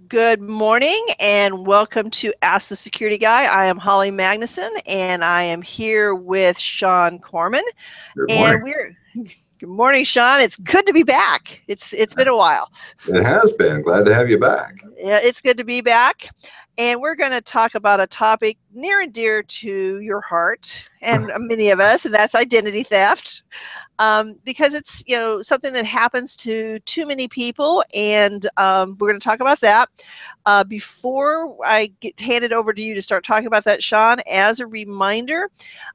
Good morning and welcome to Ask the Security Guy. I am Holly Magnuson and I am here with Sean Corman. Good morning. And good morning, Sean. It's good to be back. It's been a while. It has been. Glad to have you back. Yeah, it's good to be back. And we're going to talk about a topic near and dear to your heart and many of us, and that's identity theft. Because it's something that happens to too many people, and we're going to talk about that. Before I hand it over to you to start talking about that, Sean, as a reminder,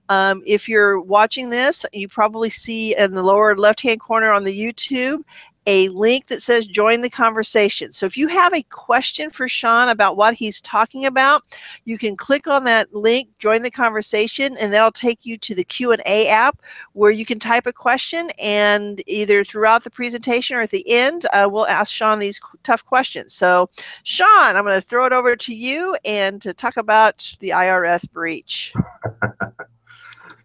if you're watching this, you probably see in the lower left-hand corner on the YouTube a link that says join the conversation. So if you have a question for Sean about what he's talking about, you can click on that link, join the conversation, and that'll take you to the Q&A app where you can type a question, and either throughout the presentation or at the end, we'll ask Sean these tough questions. So Sean, I'm going to throw it over to you and to talk about the IRS breach.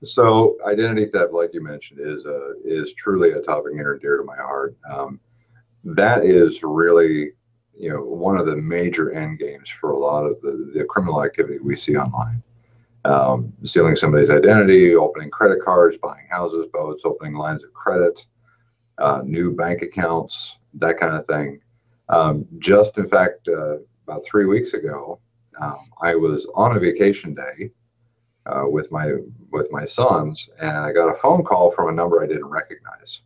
So identity theft, like you mentioned, is truly a topic near and dear to my heart. That is really, one of the major end games for a lot of the criminal activity we see online. Stealing somebody's identity, opening credit cards, buying houses, boats, opening lines of credit, new bank accounts, that kind of thing. Just in fact, about 3 weeks ago, I was on a vacation day with my sons, and I got a phone call from a number I didn't recognize.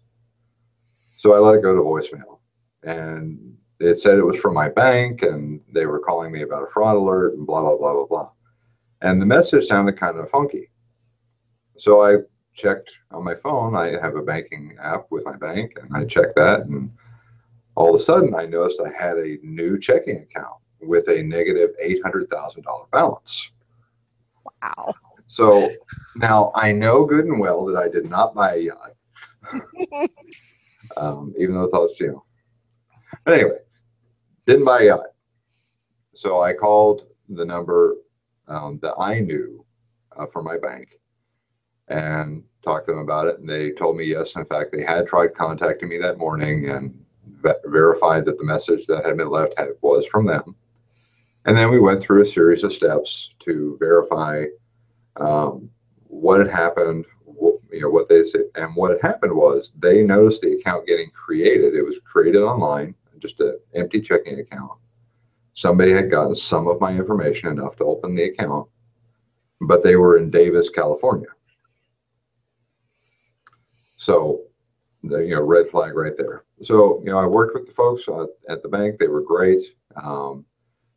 So I let it go to voicemail, and it said it was from my bank, and they were calling me about a fraud alert and blah blah blah blah blah. And the message sounded kind of funky. So I checked on my phone. I have a banking app with my bank, and I checked that, and all of a sudden I noticed I had a new checking account with a negative $800,000 balance. Wow. So now I know good and well that I did not buy a yacht, even though thoughts, But anyway, didn't buy a yacht. So I called the number that I knew from my bank and talked to them about it. And they told me, yes, in fact, they had tried contacting me that morning and verified that the message that had been left was from them. And then we went through a series of steps to verify what had happened, what they said. And what had happened was they noticed the account getting created. It was created online, just an empty checking account. Somebody had gotten some of my information, enough to open the account, but they were in Davis, California. So, red flag right there. So, I worked with the folks at the bank. They were great.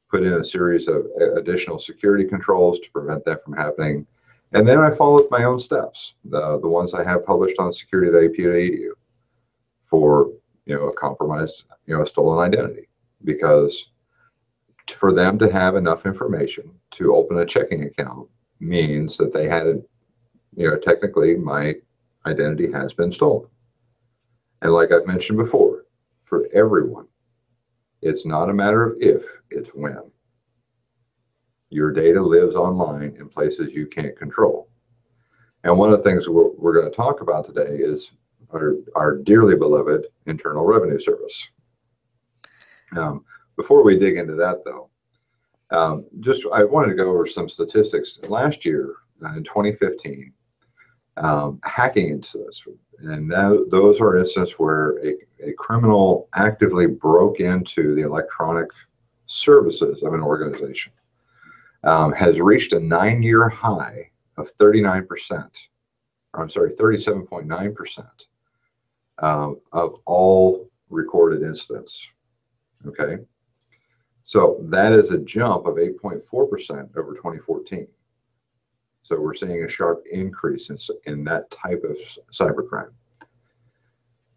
Put in a series of additional security controls to prevent that from happening. And then I followed my own steps, the ones I have published on security.ap.edu for, a compromised, a stolen identity. Because for them to have enough information to open a checking account means that they had, technically my identity has been stolen. And like I've mentioned before, for everyone, it's not a matter of if, it's when. Your data lives online in places you can't control. And one of the things we're going to talk about today is our dearly beloved Internal Revenue Service. Before we dig into that, though, I wanted to go over some statistics. Last year, in 2015, hacking incidents, and those are instances where a criminal actively broke into the electronic services of an organization, has reached a 9-year high of 37.9% of all recorded incidents. Okay. So that is a jump of 8.4% over 2014. So we're seeing a sharp increase in that type of cybercrime.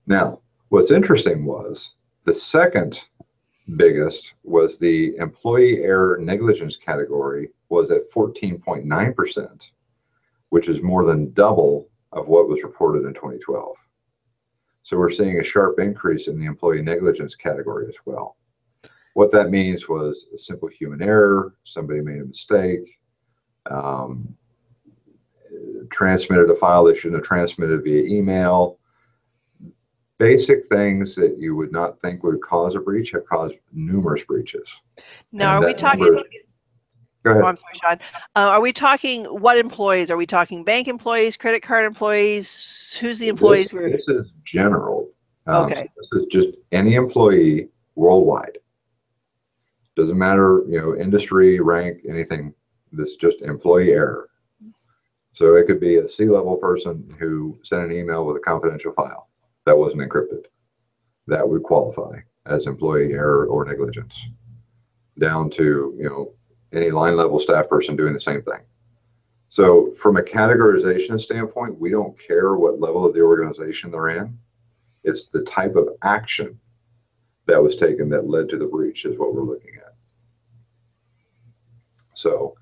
Now, what's interesting was the second biggest was the employee error negligence category was at 14.9%, which is more than double of what was reported in 2012. So we're seeing a sharp increase in the employee negligence category as well. What that means was a simple human error, somebody made a mistake, transmitted a file they shouldn't have transmitted via email. Basic things that you would not think would cause a breach have caused numerous breaches. Now, And are we that number talking? is, go ahead. Oh, I'm sorry, Sean. Are we talking what employees? Are we talking bank employees, credit card employees? Who's the employees? This is general. So Okay. this is just any employee worldwide. Doesn't matter, industry, rank, anything. This is just employee error. So it could be a C-level person who sent an email with a confidential file that wasn't encrypted. That would qualify as employee error or negligence. Down to, any line level staff person doing the same thing. So from a categorization standpoint, we don't care what level of the organization they're in. It's the type of action that was taken that led to the breach is what we're looking at. So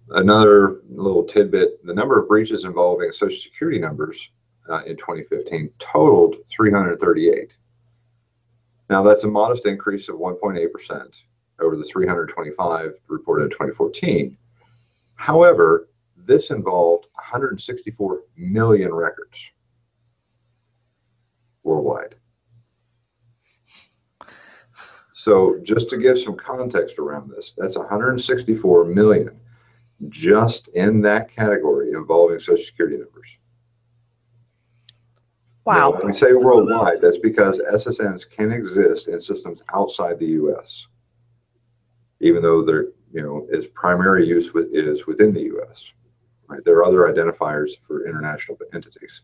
another little tidbit, the number of breaches involving Social Security numbers in 2015 totaled 338. Now that's a modest increase of 1.8% over the 325 reported in 2014. However, this involved 164 million records worldwide. So just to give some context around this, that's 164 million just in that category involving Social Security numbers. Wow. Now, when we say worldwide, that's because SSNs can exist in systems outside the U.S., even though their its primary use is within the U.S. Right? There are other identifiers for international entities.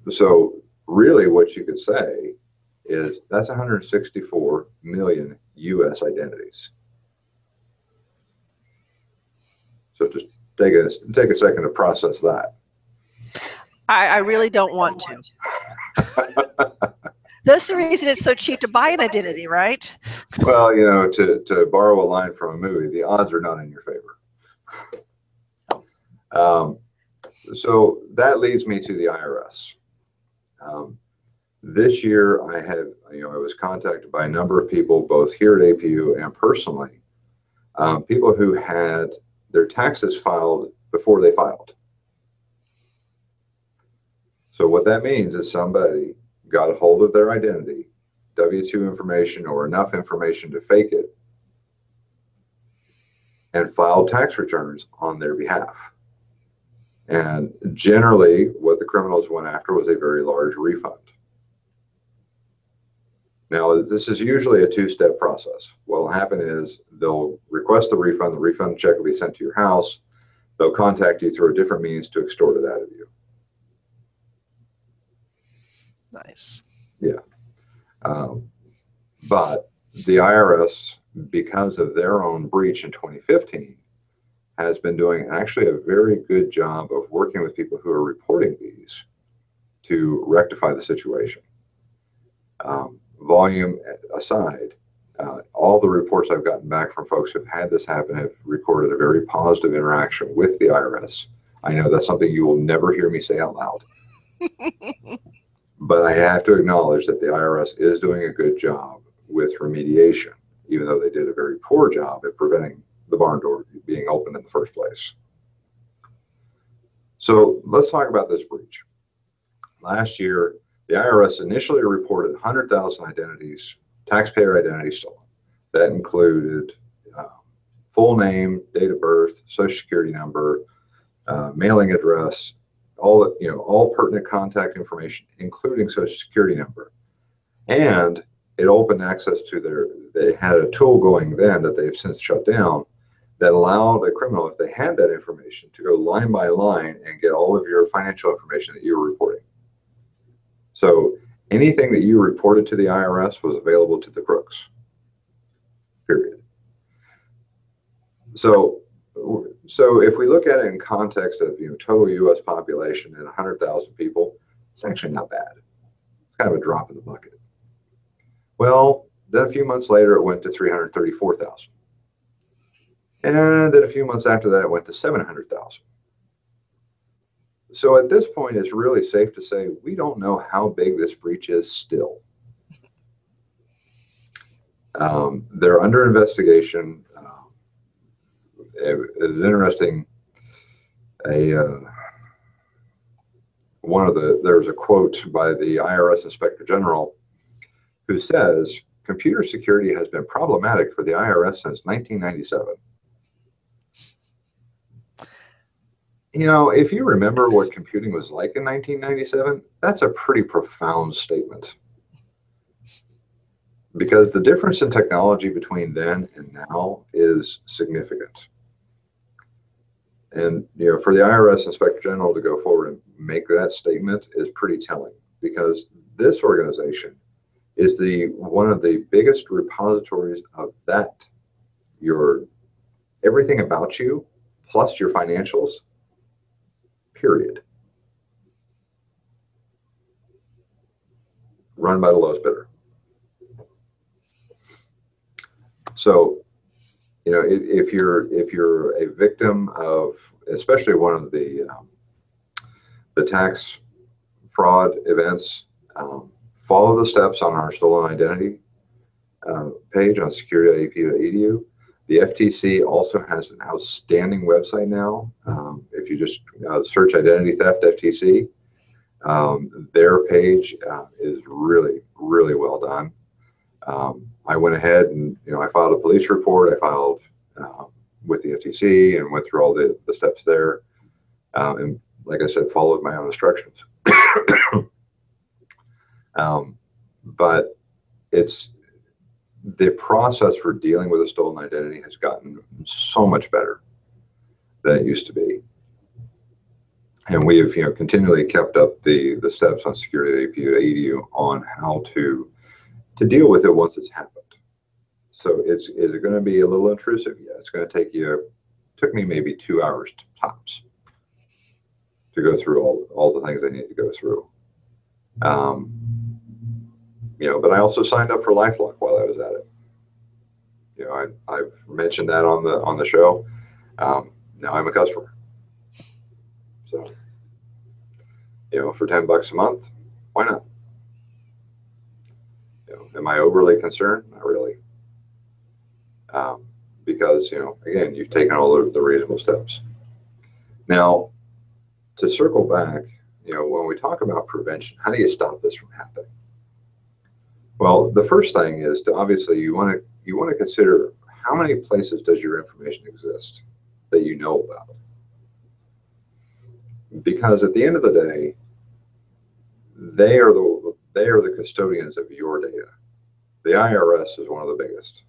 So really, what you could say is that's 164 million U.S. identities. So just take a second to process that. I really don't want to. That's the reason it's so cheap to buy an identity, right? Well, to borrow a line from a movie, the odds are not in your favor. So that leads me to the IRS. This year, I was contacted by a number of people, both here at APU and personally, people who had their taxes filed before they filed. So what that means is somebody got a hold of their identity, W-2 information or enough information to fake it, and filed tax returns on their behalf. And generally, what the criminals went after was a very large refund. Now, this is usually a two-step process. What will happen is they'll request the refund check will be sent to your house, they'll contact you through a different means to extort it out of you. Nice. Yeah. But the IRS, because of their own breach in 2015, has been doing actually a very good job of working with people who are reporting these to rectify the situation. Volume aside, all the reports I've gotten back from folks who've had this happen have recorded a very positive interaction with the IRS. I know that's something you will never hear me say out loud. But I have to acknowledge that the IRS is doing a good job with remediation, even though they did a very poor job at preventing the barn door being opened in the first place. So let's talk about this breach. Last year, the IRS initially reported 100,000 identities, taxpayer identities stolen. That included full name, date of birth, social security number, mailing address, all pertinent contact information, including social security number. And it opened access to they had a tool going then that they've since shut down that allowed a criminal, if they had that information, to go line by line and get all of your financial information that you were reporting. So anything that you reported to the IRS was available to the crooks, period. So if we look at it in context of total U.S. population and 100,000 people, it's actually not bad. It's kind of a drop in the bucket. Well, then a few months later, it went to 334,000. And then a few months after that, it went to 700,000. So at this point, it's really safe to say we don't know how big this breach is still. They're under investigation. It was interesting. there's a quote by the IRS Inspector General who says, computer security has been problematic for the IRS since 1997. You know, if you remember what computing was like in 1997, that's a pretty profound statement. Because the difference in technology between then and now is significant. And, you know, for the IRS Inspector General to go forward and make that statement is pretty telling, because this organization is one of the biggest repositories of that, your everything about you, plus your financials, period. Run by the lowest bidder. So, you know, if you're a victim of, especially one of the tax fraud events, follow the steps on our stolen identity page on security.ap.edu. The FTC also has an outstanding website now. If you just search identity theft FTC, their page is really, really well done. I went ahead and, you know, I filed a police report. I filed with the FTC and went through all the steps there. And like I said, followed my own instructions. But it's the process for dealing with a stolen identity has gotten so much better than it used to be. And we have, you know, continually kept up the steps on security.ap.edu on how to deal with it once it's happened. So is it going to be a little intrusive? Yeah, it's going to took me maybe 2 hours tops to go through all the things I need to go through. You know, but I also signed up for LifeLock while I was at it. You know, I've mentioned that on the show. Now I'm a customer. So, you know, for $10 a month, why not? You know, am I overly concerned? Not really. Because, you know, again, you've taken all the reasonable steps. Now, to circle back, you know, when we talk about prevention, how do you stop this from happening? Well, the first thing is to obviously you want to consider how many places does your information exist that you know about. Because at the end of the day, they are the custodians of your data. The IRS is one of the biggest.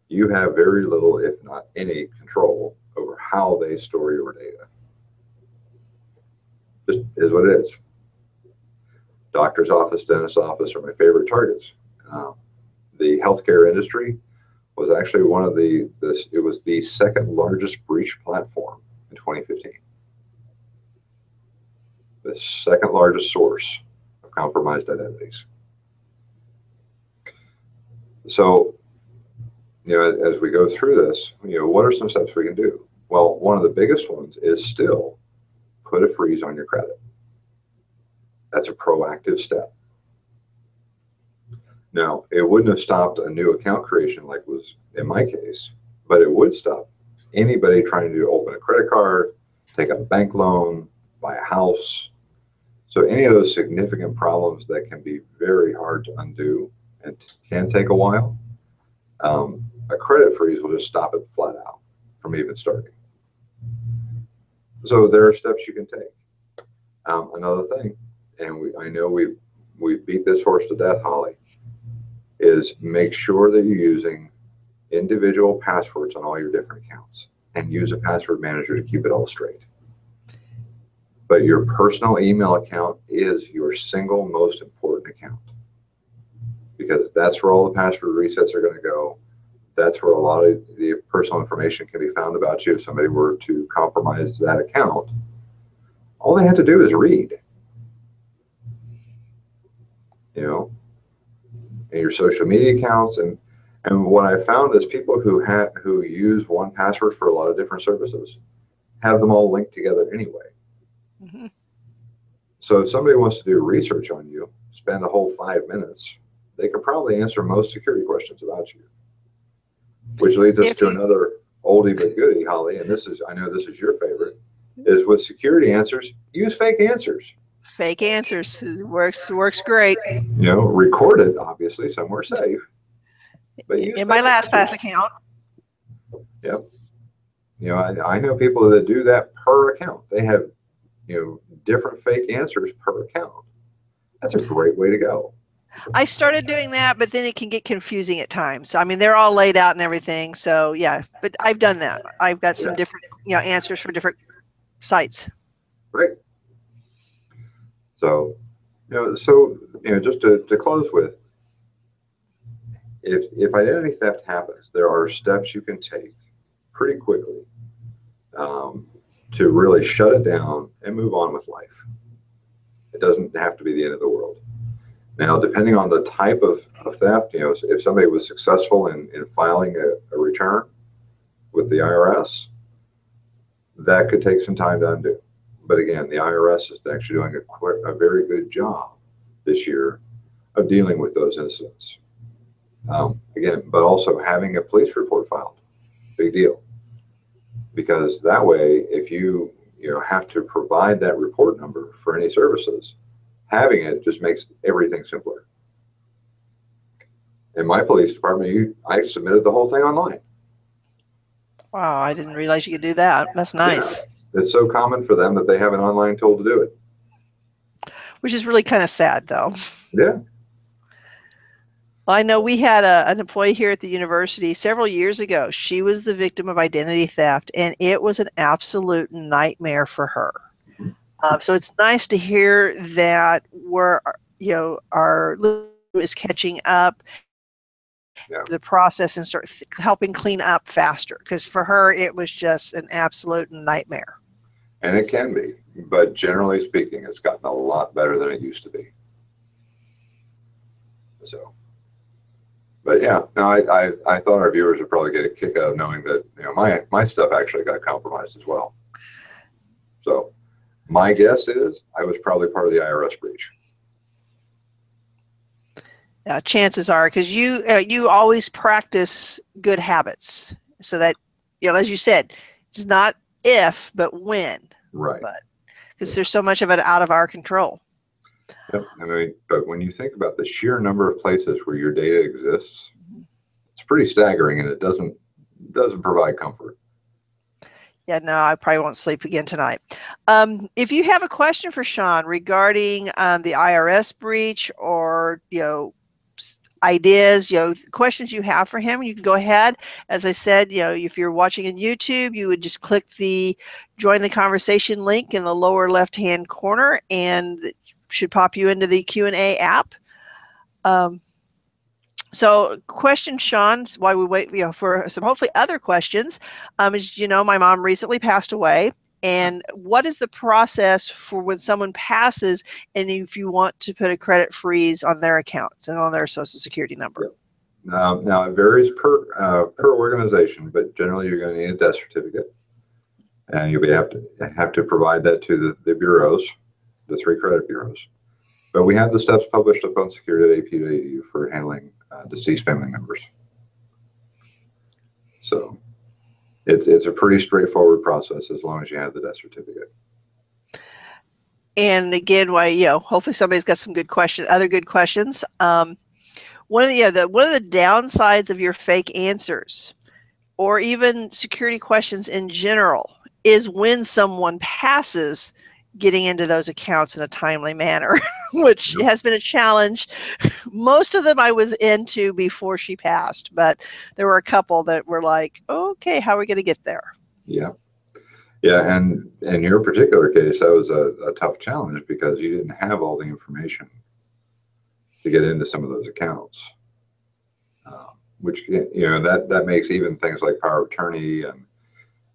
You have very little, if not any, control over how they store your data. Just is what it is. Doctor's office, dentist's office are my favorite targets. The healthcare industry was actually it was the second largest breach platform in 2015. The second largest source of compromised identities. So, you know, as we go through this, you know, what are some steps we can do? Well, one of the biggest ones is still put a freeze on your credit. That's a proactive step. Now, it wouldn't have stopped a new account creation like was in my case, but it would stop anybody trying to open a credit card, take a bank loan, buy a house. So any of those significant problems that can be very hard to undo and can take a while, a credit freeze will just stop it flat out from even starting. So there are steps you can take. Another thing, and I know we beat this horse to death, Holly, is make sure that you're using individual passwords on all your different accounts and use a password manager to keep it all straight. But your personal email account is your single most important account, because that's where all the password resets are going to go. That's where a lot of the personal information can be found about you if somebody were to compromise that account. All they have to do is read. You know, and your social media accounts, and what I found is people who use 1Password for a lot of different services have them all linked together anyway. Mm-hmm. So if somebody wants to do research on you, spend the whole 5 minutes, they could probably answer most security questions about you. Which leads us to another oldie but goodie, Holly, and I know this is your favorite. is with security answers, use fake answers. Fake answers works great. Record it, obviously, somewhere safe. But use In my fake LastPass answers. account. Yep. I know people that do that per account. They have, different fake answers per account. That's a great way to go. I started doing that, but then it can get confusing at times. I mean, they're all laid out and everything. So yeah, but I've done that. I've got some different, answers for different sites. Great. So, just to close with, if identity theft happens, there are steps you can take pretty quickly to really shut it down and move on with life. It doesn't have to be the end of the world. Now, depending on the type of theft, if somebody was successful in filing a return with the IRS, that could take some time to undo. But again, the IRS is actually doing a very good job this year of dealing with those incidents. Again, but also having a police report filed, big deal. Because that way, if you have to provide that report number for any services, having it just makes everything simpler. In my police department, I submitted the whole thing online. Wow, I didn't realize you could do that. That's nice. Yeah. It's so common for them that they have an online tool to do it. Which is really kind of sad, though. Yeah. Well, I know we had an employee here at the university several years ago. She was the victim of identity theft, and it was an absolute nightmare for her. So it's nice to hear that our is catching up the process and start helping clean up faster, because for her it was just an absolute nightmare. And it can be, but generally speaking, it's gotten a lot better than it used to be. So, but yeah, no, I thought our viewers would probably get a kick out of knowing that my stuff actually got compromised as well. So my guess is I was probably part of the IRS breach. Chances are, because you always practice good habits, so that as you said, it's not if but when. Right. But because there's so much of it out of our control. Yep. I mean, but when you think about the sheer number of places where your data exists, it's pretty staggering, and it doesn't provide comfort. Yeah, no, I probably won't sleep again tonight. If you have a question for Sean regarding the IRS breach, or ideas, questions you have for him, you can go ahead. As I said, if you're watching on YouTube, you would just click the join the conversation link in the lower left hand corner, and it should pop you into the Q&A app. So question, Sean, while we wait for some hopefully other questions, is my mom recently passed away, and what is the process for when someone passes, and if you want to put a credit freeze on their accounts and on their social security number? Now it varies per organization, but generally you're going to need a death certificate, and you'll have to provide that to the bureaus, the 3 credit bureaus. But we have the steps published up on security.ap.edu for handling deceased family members. So it's a pretty straightforward process as long as you have the death certificate. And again, hopefully somebody's got some other good questions. One of the downsides of your fake answers, or even security questions in general, is when someone passes, getting into those accounts in a timely manner, which has been a challenge. Most of them I was into before she passed, but there were a couple that were like, okay, how are we going to get there? Yeah. Yeah. And in your particular case, that was a tough challenge because you didn't have all the information to get into some of those accounts, which, that makes even things like power of attorney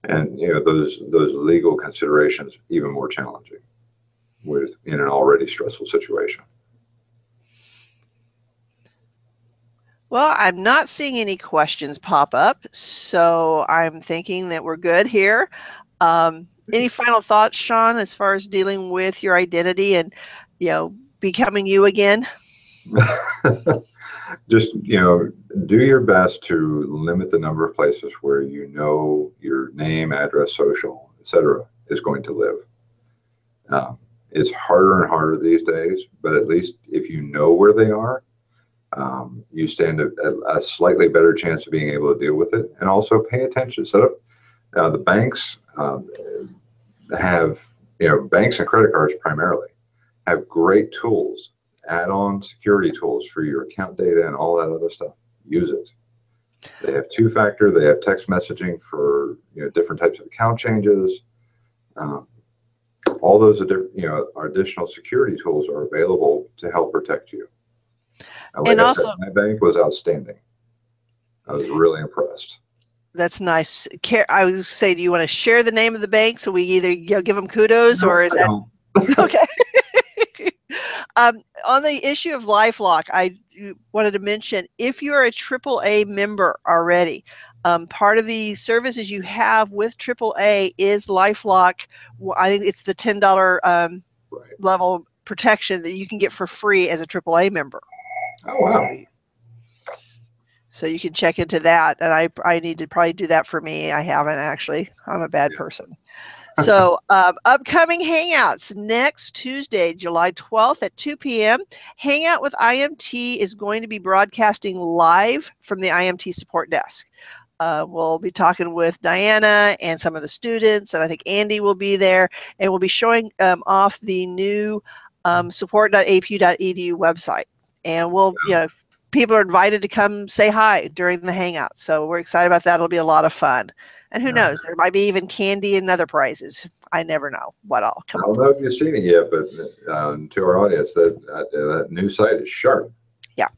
and those legal considerations even more challenging in an already stressful situation. Well, I'm not seeing any questions pop up, so I'm thinking that we're good here. Any final thoughts, Sean, as far as dealing with your identity and becoming you again? Just do your best to limit the number of places where your name, address, social, etc. is going to live. It's harder and harder these days, but at least if you know where they are, you stand a slightly better chance of being able to deal with it, and also pay attention. Set up the banks have, banks and credit cards primarily have great tools, add-on security tools for your account data and all that other stuff. Use it. They have two-factor. They have text messaging for different types of account changes. All those additional security tools are available to help protect you. Like I said, my bank was outstanding. I was really impressed. That's nice. I would say, do you want to share the name of the bank so we either give them kudos, or is that okay? On the issue of LifeLock, I wanted to mention, if you're a AAA member already, part of the services you have with AAA is LifeLock. I think it's the $10 level protection that you can get for free as a AAA member. Oh, wow. So you can check into that, and I need to probably do that for me. I haven't actually. I'm a bad person. So upcoming Hangouts next Tuesday, July 12th at 2 p.m. Hangout with IMT is going to be broadcasting live from the IMT support desk. We'll be talking with Diana and some of the students, and I think Andy will be there, and we'll be showing off the new support.apu.edu website. And we'll, people are invited to come say hi during the Hangout. So we're excited about that. It'll be a lot of fun. And who knows, there might be even candy and other prizes. I never know what I'll come up with. I don't know if you've seen it yet, but to our audience, that new site is sharp. Yeah.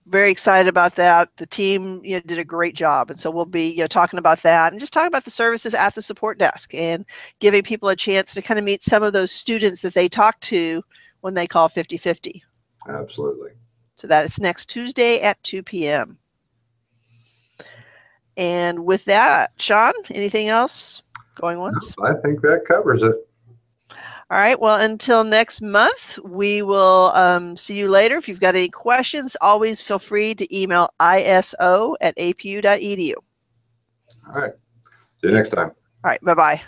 Very excited about that. The team did a great job. And so we'll be talking about that and just talking about the services at the support desk and giving people a chance to kind of meet some of those students that they talk to when they call 50/50. Absolutely. So that is next Tuesday at 2 p.m. And with that, Sean, anything else going once? No, I think that covers it. All right. Well, until next month, we will see you later. If you've got any questions, always feel free to email iso@apu.edu. All right. See you next time. All right. Bye-bye.